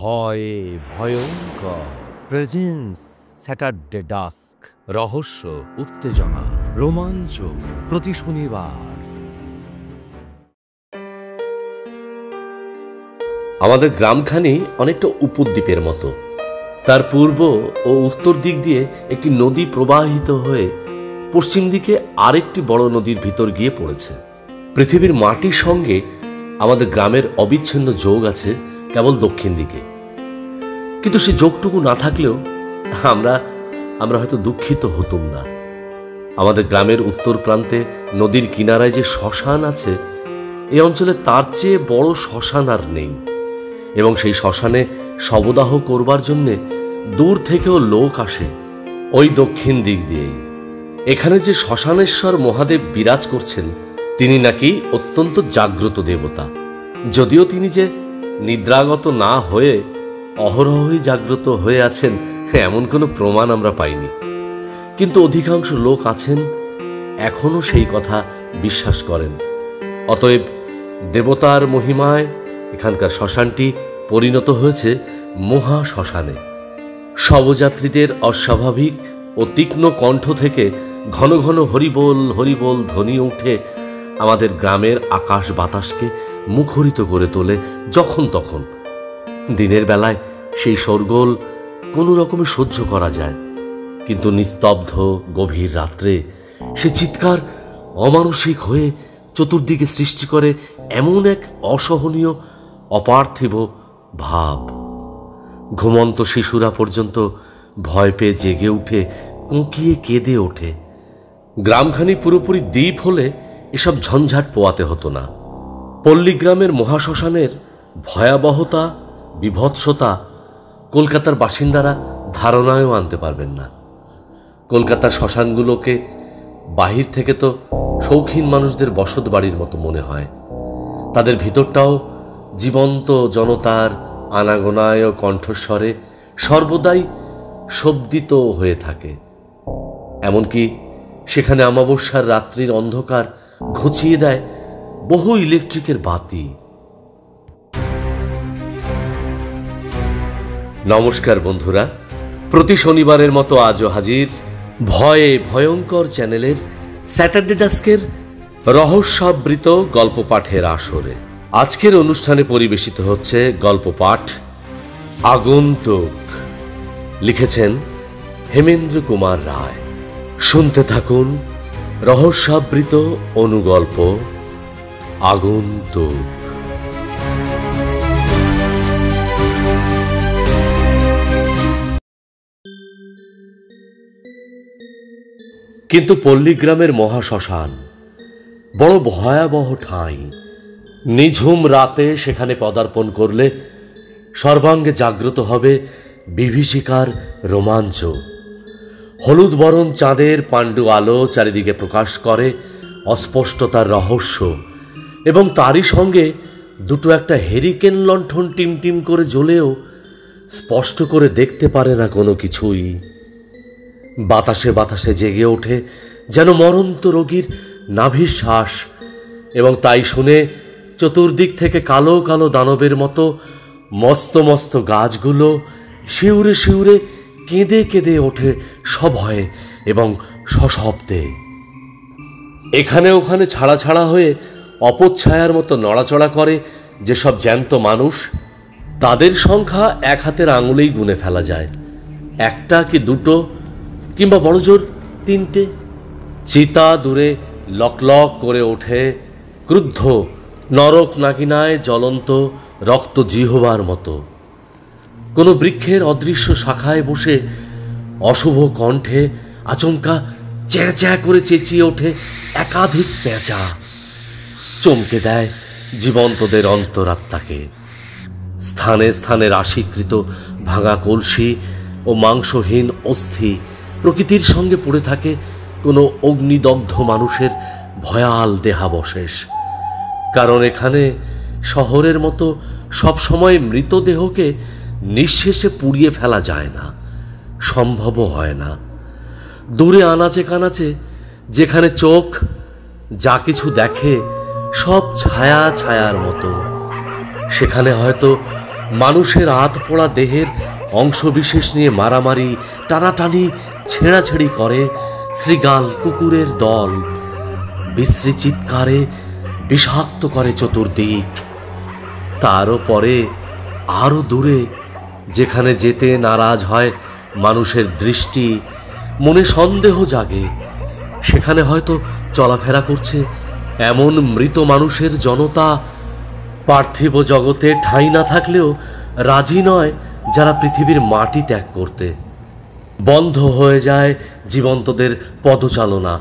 ভয়ে ভয়ঙ্কর presence Saturday dusk. রহস্য, উত্তেজনা, রোমাঞ্চ প্রতি শনিবার। আমাদের গ্রামখানি অনেকটা উপদ্বীপের মতো। তার পূর্ব ও উত্তর দিক দিয়ে একটি নদী প্রবাহিত হয়ে পশ্চিম দিকে আরেকটি বড় নদীর ভিতর গিয়ে পড়েছে। পৃথিবীর মাটির সঙ্গে আমাদের গ্রামের অবিচ্ছিন্ন যোগ আছে কেবল দক্ষিণ দিকে। কিন্তু সে যোগটুকু না থাকলেও আমরা হয়তো দুঃখিত হতুম না। আমাদের গ্রামের উত্তর প্রান্তে নদীর কিনারায় যে শ্মশান আছে, এই অঞ্চলে তার চেয়ে বড় শ্মশান আর নেই। এবং সেই শ্মশানে শবদাহ করবার জন্যে দূর থেকেও লোক আসে ওই দক্ষিণ দিক দিয়েই। এখানে যে শ্মশানেশ্বর মহাদেব বিরাজ করছেন, তিনি নাকি অত্যন্ত জাগ্রত দেবতা। যদিও তিনি যে নিদ্রাগত না হয়ে অহরহই জাগ্রত হয়ে আছেন এমন কোনো প্রমাণ আমরা পাইনি। কিন্তু অধিকাংশ লোক আছেন এখনো সেই কথা বিশ্বাস করেন। অতএব দেবতার মহিমায় এখানকার শ্মশানটি পরিণত হয়েছে মহা শ্মশানে। শবযাত্রীদের অস্বাভাবিক ও তীক্ষ্ণ কণ্ঠ থেকে ঘন ঘন হরিবোল হরিবোল ধ্বনি উঠে আমাদের গ্রামের আকাশ বাতাসকে মুখরিত করে তোলে যখন তখন। দিনের বেলায় সেই শোরগোল কোনো রকমে সহ্য করা যায়, কিন্তু নিস্তব্ধ গভীর রাত্রে সে চিৎকার অমানসিক হয়ে চতুর্দিকে সৃষ্টি করে এমন এক অসহনীয় অপার্থিব ভাব। ঘুমন্ত শিশুরা পর্যন্ত ভয় পেয়ে জেগে উঠে কুঁকিয়ে কেঁদে ওঠে। গ্রামখানি পুরোপুরি দ্বীপ হলে এসব ঝঞ্ঝাট পোয়াতে হতো না। পল্লীগ্রামের মহাশ্মশানের ভয়াবহতা, বিভৎসতা কলকাতার বাসিন্দারা ধারণায়ও আনতে পারবেন না। কলকাতার শ্মশানগুলোকে বাহির থেকে তো শৌখিন মানুষদের বসত বাড়ির মতো মনে হয়। তাদের ভিতরটাও জীবন্ত জনতার আনাগোনায় ও কণ্ঠস্বরে সর্বদাই শব্দিত হয়ে থাকে। এমনকি সেখানে অমাবস্যার রাত্রির অন্ধকার ঘুচিয়ে দেয় বহু ইলেকট্রিকের বাতি। নমস্কার বন্ধুরা, প্রতি শনিবারের মতো আজও হাজির ভয়ে ভয়ঙ্কর চ্যানেলের স্যাটারডে ডাস্কের রহস্যাবৃত গল্প পাঠের আসরে। আজকের অনুষ্ঠানে পরিবেশিত হচ্ছে গল্প পাঠ আগন্তুক। লিখেছেন হেমেন্দ্র কুমার রায়। শুনতে থাকুন রহস্যাবৃত অনুগল্প আগন্তুক। কিন্তু পল্লীগ্রামের মহাশ্মশান বড় ভয়াবহ ঠাঁই। নিঝুম রাতে সেখানে পদার্পণ করলে সর্বাঙ্গে জাগ্রত হবে বিভীষিকার রোমাঞ্চ। হলুদ বরণ চাঁদের পাণ্ডু আলো চারিদিকে প্রকাশ করে অস্পষ্টতার রহস্য, এবং তারই সঙ্গে দুটো একটা হেরিকেন লণ্ঠন টিমটিম করে জ্বলেও স্পষ্ট করে দেখতে পারে না কোনো কিছুই। বাতাসে বাতাসে জেগে ওঠে যেন মরন্ত রোগীর নাভিশ্বাস, এবং তাই শুনে চতুর্দিক থেকে কালো কালো দানবের মতো মস্ত মস্ত গাছগুলো শিউরে শিউরে কেঁদে কেঁদে ওঠে সভয়ে এবং সশব্দে। এখানে ওখানে ছাড়া ছাড়া হয়ে অপচ্ছায়ার মতো নড়াচড়া করে যেসব জ্যান্ত মানুষ, তাদের সংখ্যা এক হাতের আঙুলেই গুনে ফেলা যায়। একটা কি দুটো কিংবা বড়জোর তিনটে। চিতা দূরে লকলক করে ওঠে ক্রুদ্ধ নরক নাগিনায় জ্বলন্ত রক্ত জিহ্বার মতো। কোনো বৃক্ষের অদৃশ্য শাখায় বসে অশুভ কণ্ঠে আচমকা চ্যাঁ চ্যাঁ করে চেঁচিয়ে ওঠে একাধিক পেঁচা। চমকে দেয় জীবন্তদের অন্তরাত্মাকে। স্থানে স্থানে রাশিকৃত ভাঙা কলসি ও মাংসহীন অস্থি প্রকৃতির সঙ্গে পড়ে থাকে কোনো অগ্নিদগ্ধ মানুষের ভয়াল দেহাবশেষ। কারণ এখানে শহরের মতো সবসময় মৃতদেহকে নিঃশেষে পুড়িয়ে ফেলা যায় না, সম্ভবও হয় না। দূরে আনাচে কানাচে যেখানে চোখ যা কিছু দেখে সব ছায়া ছায়ার মতো, সেখানে হয়তো মানুষের আধপোড়া দেহের অংশবিশেষ নিয়ে মারামারি, টানাটানি, ছেঁড়াছেড়ি করে শৃগাল কুকুরের দল। বিশ্রী চিৎকারে বিষাক্ত করে চতুর্দিক। তারও পরে আরো দূরে, যেখানে যেতে নারাজ হয় মানুষের দৃষ্টি, মনে সন্দেহ জাগে, সেখানে হয়তো চলাফেরা করছে এমন মৃত মানুষের জনতা, পার্থিব জগতে ঠাঁই না থাকলেও রাজি নয় যারা পৃথিবীর মাটি ত্যাগ করতে। বন্ধ হয়ে যায় জীবন্তদের পদচালনা,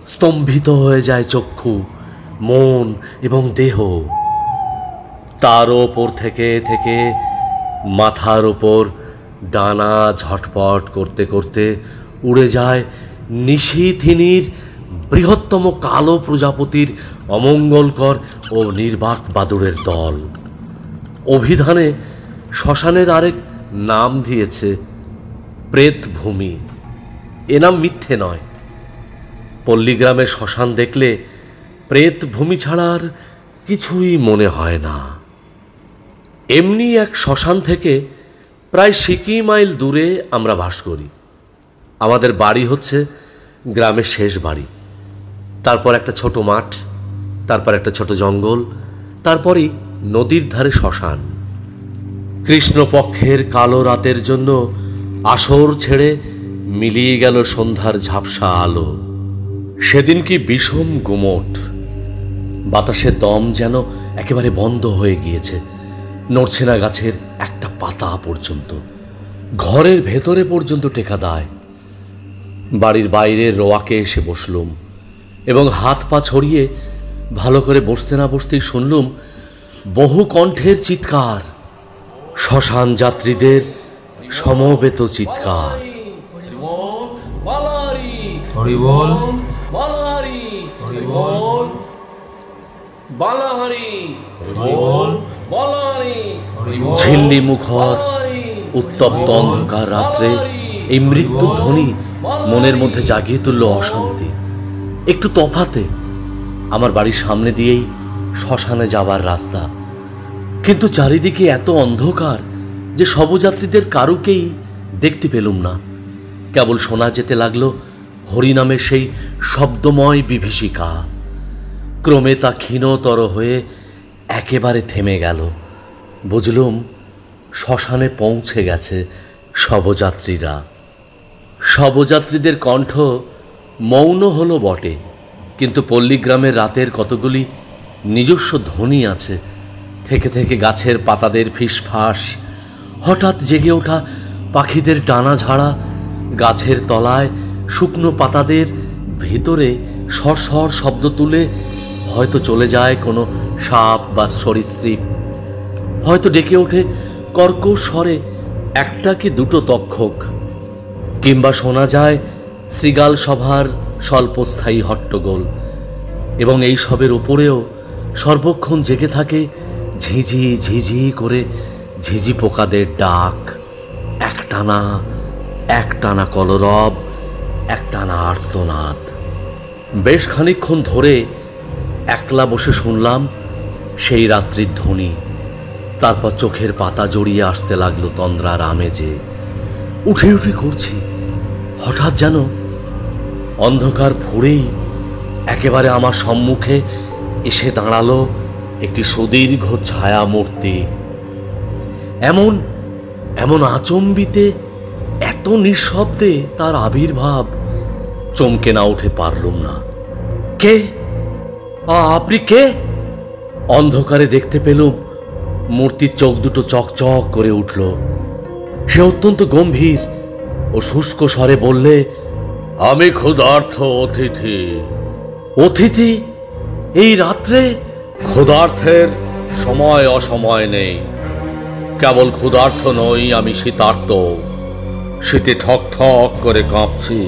স্তম্ভিত হয়ে যায় চক্ষু, মন এবং দেহ। তার ওপর থেকে থেকে মাথার ওপর ডানা ঝটপট করতে করতে উড়ে যায় নিশীথিনীর বৃহত্তম কালো প্রজাপতির অমঙ্গলকর ও নির্বাক বাদুড়ের দল। অভিধানে শ্মশানের আরেক নাম দিয়েছে প্রেতভূমি। এ নাম মিথ্যে নয়। পল্লীগ্রামে শ্মশান দেখলে প্রেতভূমি ছাড়া আর কিছুই মনে হয় না। এমনি এক শ্মশান থেকে প্রায় 60 মাইল দূরে আমরা বাস করি। আমাদের বাড়ি হচ্ছে গ্রামের শেষ বাড়ি, তারপর একটা ছোট মাঠ, তারপর একটা ছোট জঙ্গল, তারপরই নদীর ধারে শ্মশান। কৃষ্ণপক্ষের কালো রাতের জন্য আসর ছেড়ে মিলিয়ে গেল সন্ধ্যার ঝাপসা আলো। সেদিন কি বিষম গুমট, বাতাসের দম যেন একেবারে বন্ধ হয়ে গিয়েছে, নড়ছে না গাছের একটা পাতা পর্যন্ত, ঘরের ভেতরে পর্যন্ত টেকা দায়। বাড়ির বাইরে রোয়াকে এসে বসলুম এবং হাত পা ছড়িয়ে ভালো করে বসতে না বসতেই শুনলুম বহু কণ্ঠের চিৎকার, শ্মশান যাত্রীদের সমবেত চিৎকার। ঝিল্লি মুখর উত্তপ্ত অন্ধকার রাত্রে এই মৃত্যু ধ্বনি মনের মধ্যে জাগিয়ে তুলল অশান্তি। একটু তফাতে আমার বাড়ির সামনে দিয়েই শ্মশানে যাবার রাস্তা, কিন্তু চারিদিকে এত অন্ধকার যে শবযাত্রীদের কারুকেই দেখতে পেলুম না। কেবল শোনা যেতে লাগলো হরিনামের সেই শব্দময় বিভীষিকা। ক্রমে তা ক্ষীণতর হয়ে একেবারে থেমে গেল। বুঝলুম শ্মশানে পৌঁছে গেছে শবযাত্রীরা। শবযাত্রীদের কণ্ঠ মৌন হলো বটে, কিন্তু পল্লীগ্রামের রাতের কতগুলি নিজস্ব ধ্বনি আছে। থেকে থেকে গাছের পাতাদের ফিসফাস, হঠাৎ জেগে ওঠা পাখিদের টানা ঝাড়া, গাছের তলায় শুকনো পাতাদের ভিতরে সরসর শব্দ তুলে হয়তো চলে যায় কোনো সাপ বা সরীসৃপ, হয়তো ডেকে ওঠে কর্কশ স্বরে একটা কি দুটো তক্ষক, কিংবা শোনা যায় শৃগাল সভার স্বল্পস্থায়ী হট্টগোল। এবং এই সবের উপরেও সর্বক্ষণ জেগে থাকে ঝিঝি ঝিঝি করে ঝিঝি পোকাদের ডাক, একটানা একটানা কলরব, একটানা আর্তনাদ। বেশ খানিকক্ষণ ধরে একলা বসে শুনলাম সেই রাত্রির ধ্বনি। তারপর চোখের পাতা জড়িয়ে আসতে লাগলো তন্দ্রার আমেজে। উঠে উঠে করছি, হঠাৎ যেন অন্ধকার ভরেই একেবারে আমার সম্মুখে এসে দাঁড়ালো একটি সুদীর্ঘ ছায়া মূর্তি। এমন এমন আচম্বিতে, এত নিঃশব্দে তার আবির্ভাব, চমকে না উঠে পারলুম না। কে আপনি? কে? অন্ধকারে দেখতে পেলুম মূর্তির চোখ দুটো চকচক করে উঠল। সে অত্যন্ত গম্ভীর ও শুষ্ক স্বরে বললে, আমি ক্ষুধার্ত অতিথি। অতিথি এই রাত্রে? ক্ষুধার্থের সময় অসময় নেই। কেবল ক্ষুধার্ত নই, আমি শীতার্ত। শীতে ঠক ঠক করে কাঁপছি।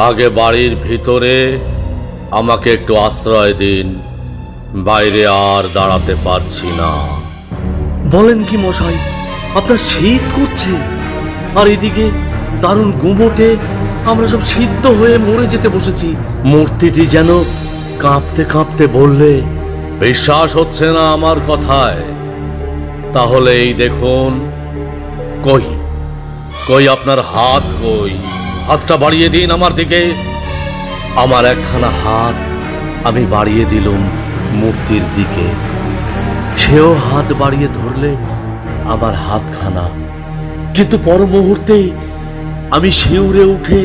আগে বাড়ির ভিতরে আমাকে একটু আশ্রয় দিন, বাইরে আর দাঁড়াতে পারছি না। বলেন কি মশাই, আপনার শীত করছে? আর এদিকে দারুণ গুমোটে আমরা সব সিদ্ধ হয়ে মরে যেতে বসেছি। মূর্তিটি যেন কাঁপতে কাঁপতে বললে, বিশ্বাস হচ্ছে না আমার কথায়? তাহলে এই দেখুন, কই কই আপনার হাত, কই হাতটা বাড়িয়ে দিন আমার দিকে। আমার একখানা হাত আমি বাড়িয়ে দিলুম মূর্তির দিকে। সেও হাত বাড়িয়ে ধরলে আমার হাতখানা, কিন্তু পর মুহূর্তেই আমি শিউরে উঠে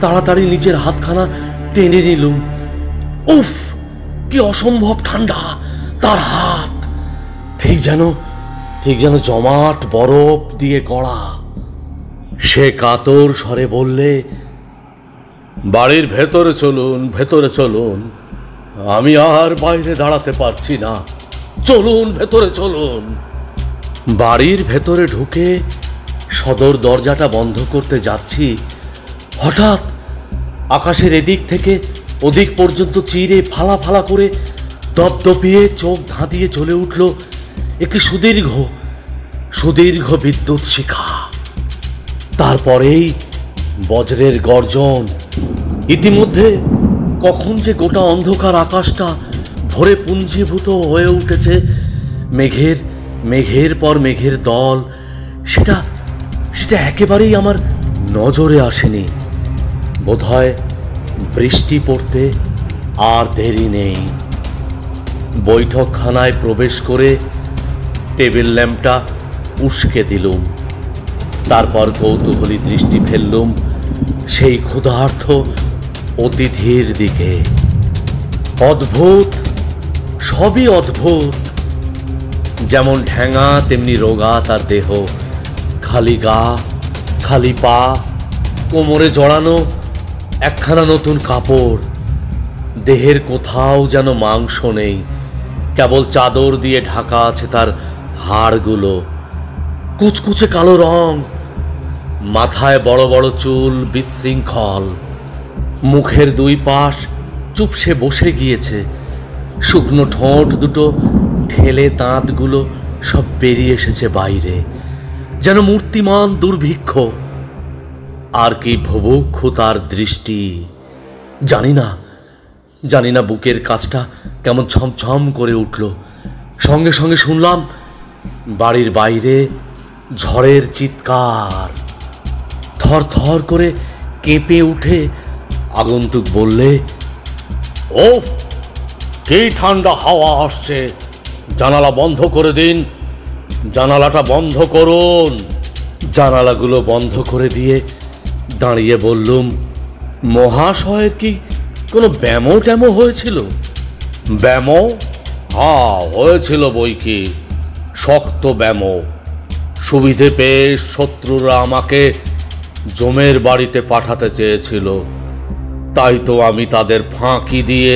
তাড়াতাড়ি নিজের হাতখানা টেনে নিলুম। উফ, কি অসম্ভব ঠান্ডা তার হাত, ঠিক যেন জমাট বরফ দিয়ে গড়া। সে কাতর স্বরে বললে, বাড়ির ভেতরে চলুন, ভেতরে চলুন, আমি আর বাইরে দাঁড়াতে পারছি না, চলুন ভেতরে চলুন। বাড়ির ভেতরে ঢুকে সদর দরজাটা বন্ধ করতে যাচ্ছি, হঠাৎ আকাশের এদিক থেকে ওদিক পর্যন্ত চিরে ফালা ফালা করে দপদপিয়ে চোখ ধাঁধিয়ে চলে উঠল একটি সুদীর্ঘ বিদ্যুৎ শিখা। তারপরেই বজ্রের গর্জন। ইতিমধ্যে কখন যে গোটা অন্ধকার আকাশটা ভরে পুঞ্জীভূত হয়ে উঠেছে মেঘের পর মেঘের দল, সেটা একেবারেই আমার নজরে আসেনি। বোধহয় বৃষ্টি পড়তে আর দেরি নেই। বৈঠকখানায় প্রবেশ করে টেবিল ল্যাম্পটা উস্কে দিলুম। তারপর কৌতূহলী দৃষ্টি ফেললুম সেই ক্ষুধার্ত অতিথির দিকে। অদ্ভুত, সবই অদ্ভুত। যেমন ঠ্যাঙা তেমনি রোগা তার দেহ, খালি গা, খালি পা, কোমরে জড়ানো একখানা নতুন কাপড়। দেহের কোথাও যেন মাংস নেই, কেবল চাদর দিয়ে ঢাকা আছে তার হাড়গুলো। কুচকুচে কালো রং, মাথায় বড় বড় চুল বিশৃঙ্খল, মুখের দুই পাশ চুপসে বসে গিয়েছে, শুকনো ঠোঁট দুটো ঠেলে দাঁতগুলো সব বেরিয়ে এসেছে বাইরে, যেন মূর্তিমান দুর্ভিক্ষ। আর কি ভুভুক্ষু তার দৃষ্টি। জানি না বুকের কাছটা কেমন ছমছম করে উঠল। সঙ্গে সঙ্গে শুনলাম বাড়ির বাইরে ঝড়ের চিৎকার। থর থর করে কেঁপে উঠে আগন্তুক বললে, ও কি ঠান্ডা হাওয়া আসছে, জানালা বন্ধ করে দিন, জানালাটা বন্ধ করুন। জানালাগুলো বন্ধ করে দিয়ে দাঁড়িয়ে বললুম, মহাশয়ের কি কোনো ব্যামো ট্যামো হয়েছিল? ব্যামো? হ্যাঁ, হয়েছিল বই কি, শক্ত ব্যামো। সুবিধে পেয়ে শত্রুরা আমাকে জমের বাড়িতে পাঠাতে চেয়েছিল, তাই তো আমি তাদের ফাঁকি দিয়ে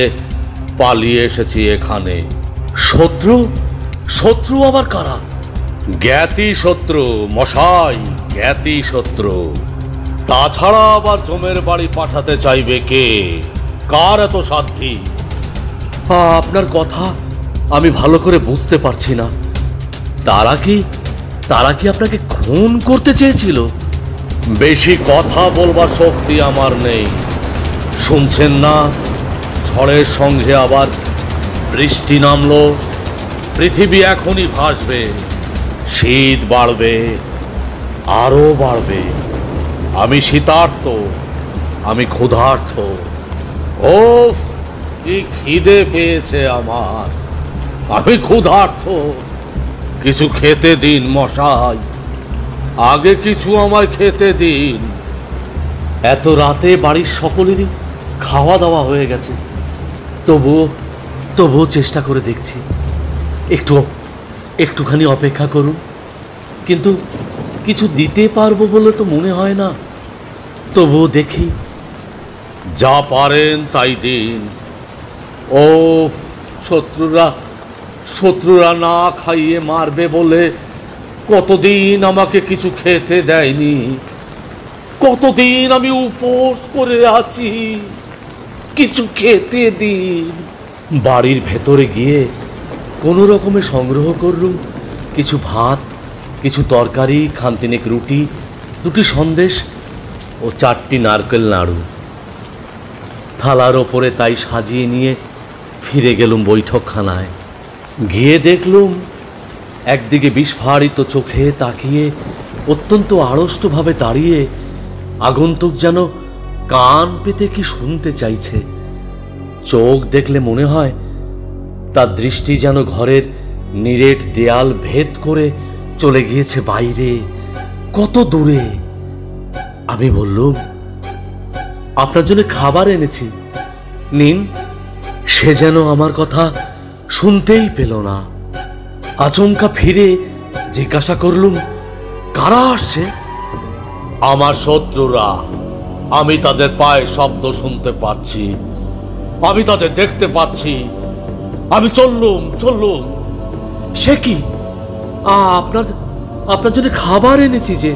পালিয়ে এসেছি এখানে। শত্রু আবার কারা? জ্ঞাতি শত্রু মশাই, জ্ঞাতি শত্রু। তাছাড়া আবার জমের বাড়ি পাঠাতে চাইবে কে? কার এত সাধ্যি? আপনার কথা আমি ভালো করে বুঝতে পারছি না। তারা কি আপনাকে খুন করতে চেয়েছিল? বেশি কথা বলবার শক্তি আমার নেই। শুনছেন না, ঝড়ের সঙ্গে আবার বৃষ্টি নামলো। পৃথিবী এখনই ভাসবে, শীত বাড়বে, আরো বাড়বে। আমি শীতার্ত, আমি ক্ষুধার্ত। ও কি খিদে পেয়েছে আমার, আমি ক্ষুধার্ত। কিছু খেতে দিন মশাই, আগে কিছু আমায় খেতে দিন। এত রাতে বাড়ির সকলেরই খাওয়া দাওয়া হয়ে গেছে, তবুও চেষ্টা করে দেখছি। একটুখানি অপেক্ষা করুন, কিন্তু কিছু দিতে পারবো বলে তো মনে হয় না। তবুও দেখি, যা পারেন তাই দিন। ও শত্রুরা না খাইয়ে মারবে বলে কতদিন আমাকে কিছু খেতে দেয়নি, কতদিন আমি উপোস করে আছি, কিছু খেতে দিন। বাড়ির ভেতরে গিয়ে কোনো রকমে সংগ্রহ করলুম কিছু ভাত, কিছু তরকারি, খানতিনেক রুটি, 2টি সন্দেশ ও 4টি নারকেল নাড়ু। থালার ওপরে তাই সাজিয়ে নিয়ে ফিরে গেলুম বৈঠকখানায়। গিয়ে দেখলুম একদিকে বিস্ফারিত চোখে তাকিয়ে অত্যন্ত আড়ষ্টভাবে দাঁড়িয়ে আগন্তুক যেন কান পেতে কি শুনতে চাইছে। চোখ দেখলে মনে হয় তার দৃষ্টি যেন ঘরের নিরেট দেয়াল ভেদ করে চলে গিয়েছে বাইরে, কত দূরে। আমি বললুম, আপনার জন্য খাবার এনেছি, নিন। সে যেন আমার কথা শুনতেই পেল না। আচমকা ফিরে জিজ্ঞাসা করলুম, কারা আসছে? আমার শত্রুরা। আমি তাদের পায়ের শব্দ শুনতে পাচ্ছি, আমি তাদের দেখতে পাচ্ছি। আমি চললুম। সে কি, আপনার জন্য খাবার এনেছি যে।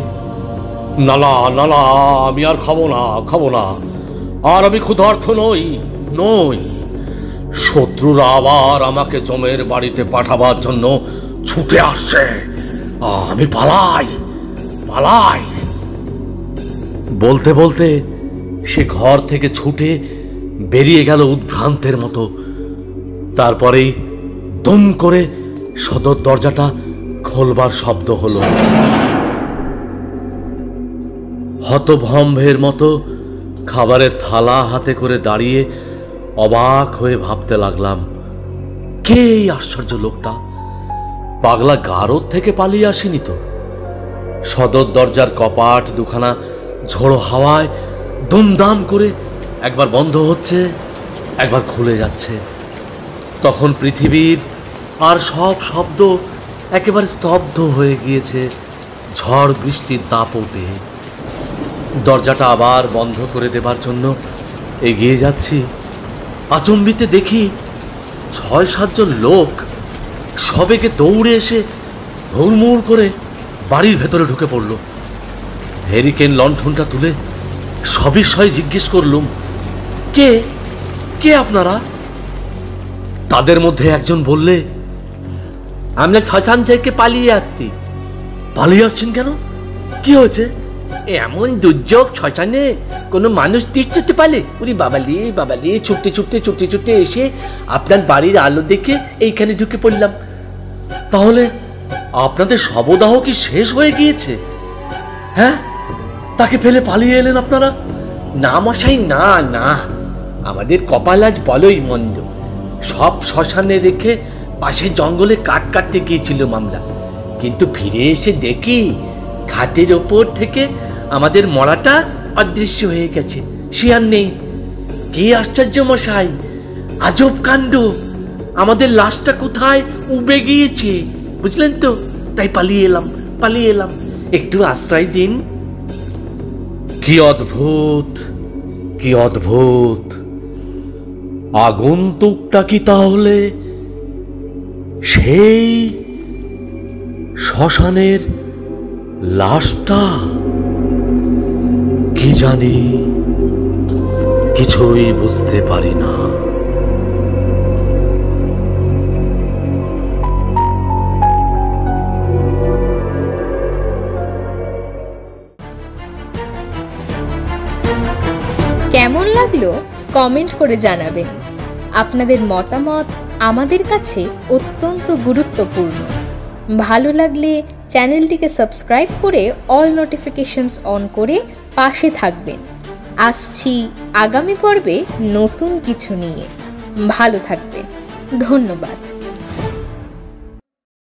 নালা আমি আর খাবো না। আর আমি ক্ষুধার্ত নই। শত্রুরা আবার আমাকে জমের বাড়িতে পাঠাবার জন্য ছুটে আসছে। আমি পালাই। বলতে বলতে সে ঘর থেকে ছুটে বেরিয়ে গেল উদ্ভ্রান্তের মতো। তারপরেই দম করে সদর দরজাটা খোলবার শব্দ হলো। হতভম্বের মতো খাবারের থালা হাতে করে দাঁড়িয়ে অবাক হয়ে ভাবতে লাগলাম, কে এই আশ্চর্য লোকটা? পাগলা গারদ থেকে পালিয়ে আসেনি তো? সদর দরজার কপাট দুখানা ঝোড়ো হাওয়ায় দুমদাম করে একবার বন্ধ হচ্ছে, একবার খুলে যাচ্ছে। তখন পৃথিবীর আর সব শব্দ একেবারে স্তব্ধ হয়ে গিয়েছে ঝড় বৃষ্টির দাপটে। দরজাটা আবার বন্ধ করে দেবার জন্য এগিয়ে যাচ্ছি। আচম্বিতে দেখি ৬-৭ জন লোক সবেগে দৌড়ে এসে হুড়মুড় করে বাড়ির ভেতরে ঢুকে পড়ল। হেরিকেন লণ্ঠনটা তুলে সবিষয়ে জিজ্ঞেস করলুম, কে আপনারা? তাদের মধ্যে একজন বললে, আমরা শ্মশান থেকে পালিয়ে আসছি। পালিয়ে আসছেন কেন? কি হয়েছে? এমন দুর্যোগ, শ্মশানে কোনো মানুষ তিষ্ঠতে পারে? উনি বাবালি ছুটতে এসে আপনার বাড়ির আলো দেখে এইখানে ঢুকে পড়লাম। তাহলে আপনাদের শবদাহ কি শেষ হয়ে গিয়েছে? হ্যাঁ, তাকে ফেলে পালিয়ে এলেন আপনারা? না মশাই, না, আমাদের কপাল আজ বলোই মন্দ। সব শ্মশানে রেখে পাশে জঙ্গলে কাঠ কাটতে গিয়েছিল মামলা, কিন্তু ফিরে এসে দেখি ঘাটের ওপর থেকে আমাদের মরাটা অদৃশ্য হয়ে গেছে, সে আর নেই। কি আশ্চর্য মশাই, আজব কাণ্ড! আমাদের লাশটা কোথায় উবে গিয়েছে, বুঝলেন তো? তাই পালিয়ে এলাম। একটু আশ্রয় দিন। কি অদ্ভুত! আগন্তুকটা কি তাহলে সেই শ্মশানের লাশটা? কি জানি, কিছুই বুঝতে পারি না। কেমন লাগলো কমেন্ট করে জানাবেন। আপনাদের মতামত আমাদের কাছে অত্যন্ত গুরুত্বপূর্ণ। ভালো লাগলে চ্যানেলটিকে সাবস্ক্রাইব করে অল নোটিফিকেশনস অন করে পাশে থাকবেন। আসছি আগামী পর্বে নতুন কিছু নিয়ে। ভালো থাকবেন। ধন্যবাদ।